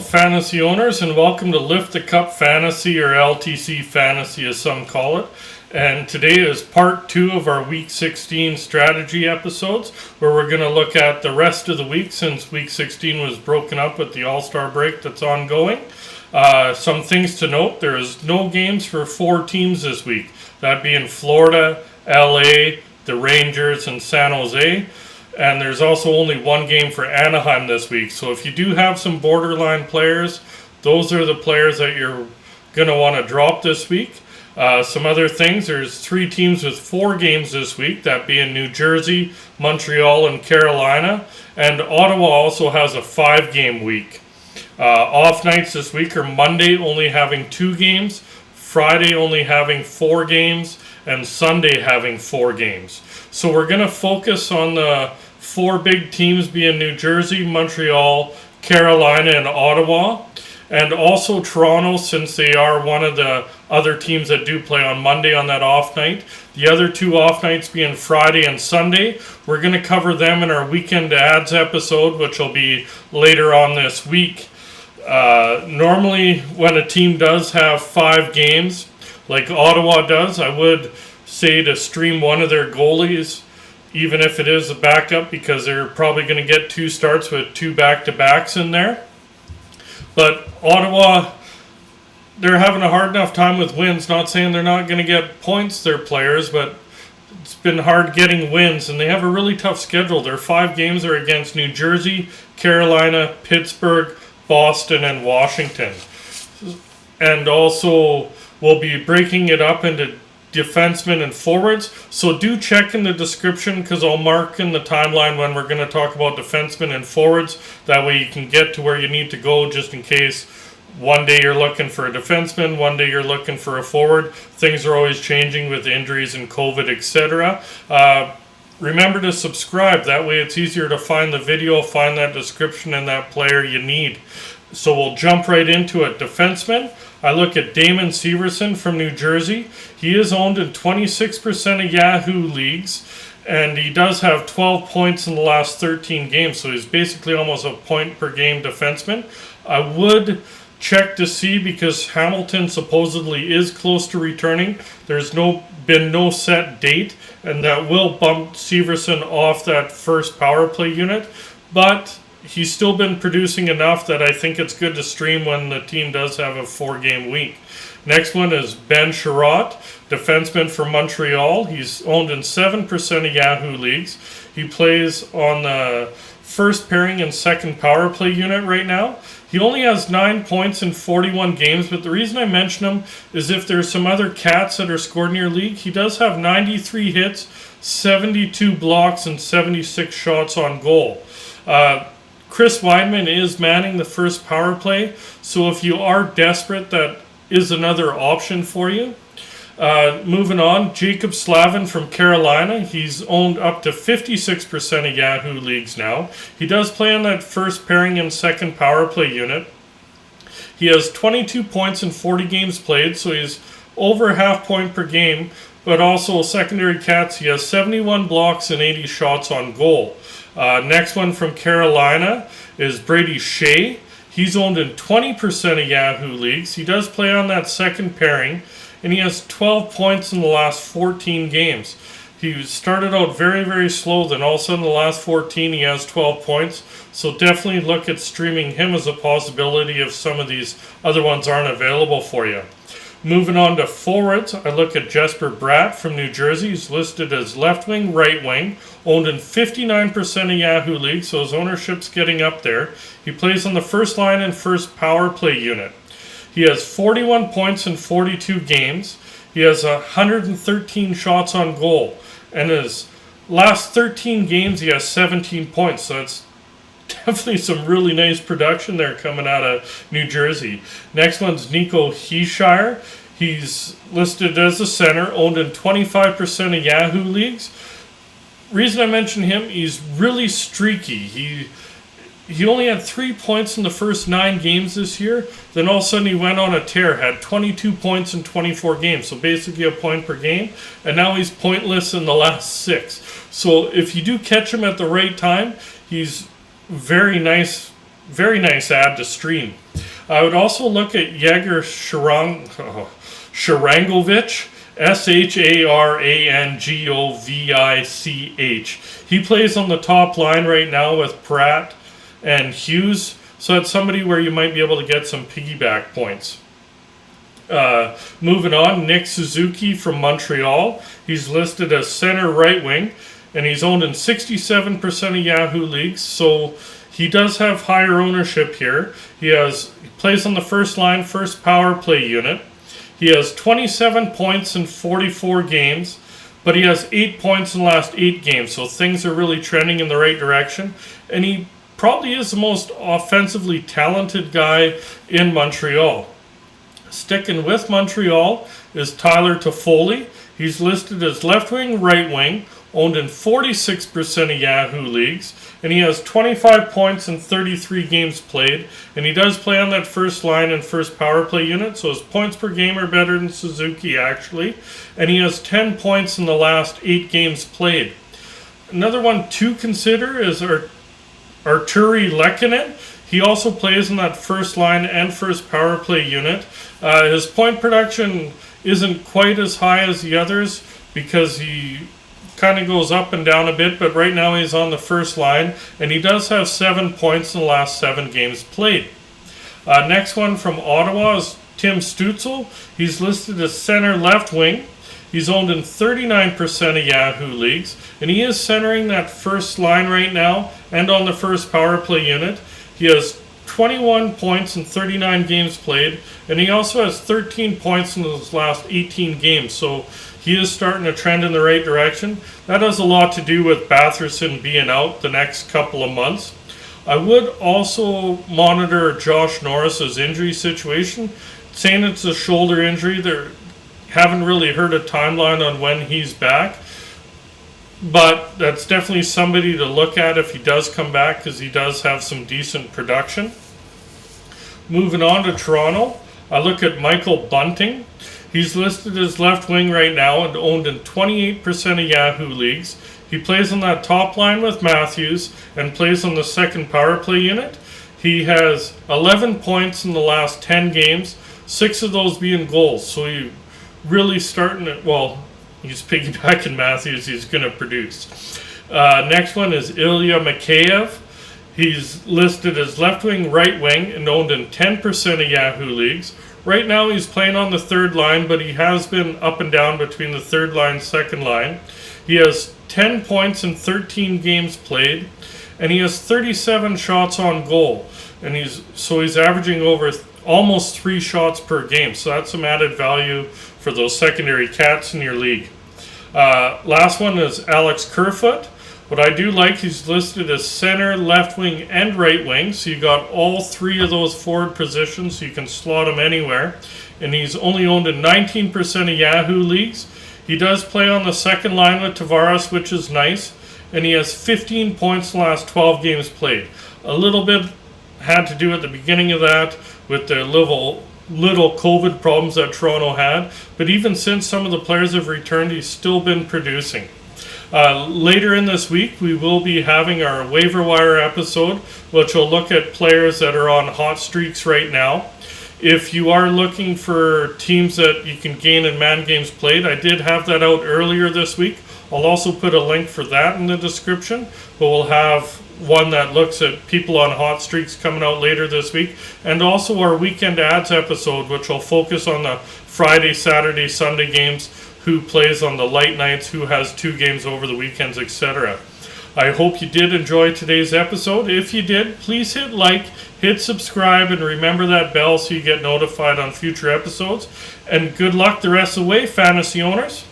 fantasy owners, and welcome to Lift the Cup Fantasy, or LTC Fantasy as some call it. And today is part 2 of our Week 16 strategy episodes, where we're going to look at the rest of the week since Week 16 was broken up with the All-Star break that's ongoing. Some things to note: there is no games for 4 teams this week, that being Florida, LA, the Rangers, and San Jose. And there's also only 1 game for Anaheim this week. So if you do have some borderline players, those are the players that you're going to want to drop this week. Some other things: there's 3 teams with 4 games this week, that being New Jersey, Montreal, and Carolina. And Ottawa also has a 5-game week. Off nights this week are Monday only having 2 games, Friday only having 4 games, and Sunday having 4 games. So we're going to focus on the 4 big teams being New Jersey, Montreal, Carolina, and Ottawa. And also Toronto, since they are one of the other teams that do play on Monday on that off night. The other 2 off nights being Friday and Sunday. We're going to cover them in our Weekend Ads episode, which will be later on this week. Normally, when a team does have 5 games, like Ottawa does, I would say to stream one of their goalies, even if it is a backup, because they're probably going to get 2 starts with 2 back-to-backs in there. But Ottawa, they're having a hard enough time with wins. Not saying they're not going to get points, their players, but it's been hard getting wins, and they have a really tough schedule. Their 5 games are against New Jersey, Carolina, Pittsburgh, Boston, and Washington. And also, we'll be breaking it up into defensemen and forwards. So do check in the description, because I'll mark in the timeline when we're going to talk about defensemen and forwards. That way you can get to where you need to go, just in case one day you're looking for a defenseman, one day you're looking for a forward. Things are always changing with injuries and COVID, etc. Remember to subscribe. That way it's easier to find the video, find that description, and that player you need. So we'll jump right into it. Defensemen, I look at Damon Severson from New Jersey. He is owned in 26% of Yahoo leagues, and he does have 12 points in the last 13 games, so he's basically almost a point per game defenseman. I would check to see, because Hamilton supposedly is close to returning. There's been no set date, and that will bump Severson off that first power play unit, but he's still been producing enough that I think it's good to stream when the team does have a 4-game week. Next one is Ben Sherratt, defenseman for Montreal. He's owned in 7% of Yahoo leagues. He plays on the first pairing and second power play unit right now. He only has 9 points in 41 games, but the reason I mention him is if there's some other cats that are scored in your league, he does have 93 hits, 72 blocks, and 76 shots on goal. Chris Weidman is manning the first power play, so if you are desperate, that is another option for you. Moving on, Jacob Slavin from Carolina. He's owned up to 56% of Yahoo leagues now. He does play on that first pairing and second power play unit. He has 22 points in 40 games played, so he's over half point per game, but also secondary cats. He has 71 blocks and 80 shots on goal. Next one from Carolina is Brady Shea. He's owned in 20% of Yahoo leagues. He does play on that second pairing, and he has 12 points in the last 14 games. He started out very, very slow, then all of a sudden the last 14 he has 12 points. So definitely look at streaming him as a possibility if some of these other ones aren't available for you. Moving on to forwards, I look at Jesper Bratt from New Jersey. He's listed as left wing, right wing, owned in 59% of Yahoo leagues, so his ownership's getting up there. He plays on the first line and first power play unit. He has 41 points in 42 games. He has 113 shots on goal. And his last 13 games, he has 17 points. So that's definitely some really nice production there coming out of New Jersey. Next one's Nico Heishire. He's listed as a center, owned in 25% of Yahoo leagues. Reason I mention him, he's really streaky. He only had 3 points in the first 9 games this year. Then all of a sudden he went on a tear, had 22 points in 24 games. So basically a point per game. And now he's pointless in the last 6. So if you do catch him at the right time, he's very nice add to stream. I would also look at Yegor Sharangovich, Sharangovich. He plays on the top line right now with Pratt and Hughes, so that's somebody where you might be able to get some piggyback points. Moving on, Nick Suzuki from Montreal. He's listed as center right wing, and he's owned in 67% of Yahoo leagues, so he does have higher ownership here. He plays on the first line, first power play unit. He has 27 points in 44 games, but he has 8 points in the last 8 games, so things are really trending in the right direction. And he probably is the most offensively talented guy in Montreal. Sticking with Montreal is Tyler Toffoli. He's listed as left wing, right wing, owned in 46% of Yahoo leagues, and he has 25 points in 33 games played, and he does play on that first line and first power play unit, so his points per game are better than Suzuki actually, and he has 10 points in the last 8 games played. Another one to consider is Arturi Lehkonen. He also plays in that first line and first power play unit. His point production isn't quite as high as the others because he kind of goes up and down a bit, but right now he's on the first line, and he does have 7 points in the last 7 games played. Next one from Ottawa is Tim Stützle. He's listed as center left wing. He's owned in 39% of Yahoo leagues, and he is centering that first line right now and on the first power play unit. He has 21 points in 39 games played, and he also has 13 points in his last 18 games, so he is starting to trend in the right direction. That has a lot to do with Batherson being out the next couple of months. I would also monitor Josh Norris's injury situation, saying it's a shoulder injury. They haven't really heard a timeline on when he's back, but that's definitely somebody to look at if he does come back, because he does have some decent production. Moving on to Toronto, I look at Michael Bunting. He's listed as left wing right now and owned in 28% of Yahoo leagues. He plays on that top line with Matthews and plays on the second power play unit. He has 11 points in the last 10 games, 6 of those being goals. So he really starting it, well, he's piggybacking Matthews, he's going to produce. Next one is Ilya Mikheyev. He's listed as left wing, right wing, and owned in 10% of Yahoo leagues. Right now he's playing on the third line, but he has been up and down between the third line, second line. He has 10 points in 13 games played, and he has 37 shots on goal. And he's averaging over almost 3 shots per game, so that's some added value for those secondary cats in your league. Last one is Alex Kerfoot. What I do like, he's listed as center, left wing, and right wing. So you got all 3 of those forward positions, so you can slot him anywhere. And he's only owned in 19% of Yahoo leagues. He does play on the second line with Tavares, which is nice. And he has 15 points in the last 12 games played. A little bit had to do at the beginning of that with the little COVID problems that Toronto had. But even since some of the players have returned, he's still been producing. Later in this week, we will be having our waiver wire episode, which will look at players that are on hot streaks right now. If you are looking for teams that you can gain in man games played, I did have that out earlier this week. I'll also put a link for that in the description, but we'll have one that looks at people on hot streaks coming out later this week, and also our weekend ads episode, which will focus on the Friday, Saturday, Sunday games, who plays on the light nights, who has 2 games over the weekends, etc. I hope you did enjoy today's episode. If you did, please hit like, hit subscribe, and remember that bell so you get notified on future episodes. And good luck the rest of the way, fantasy owners.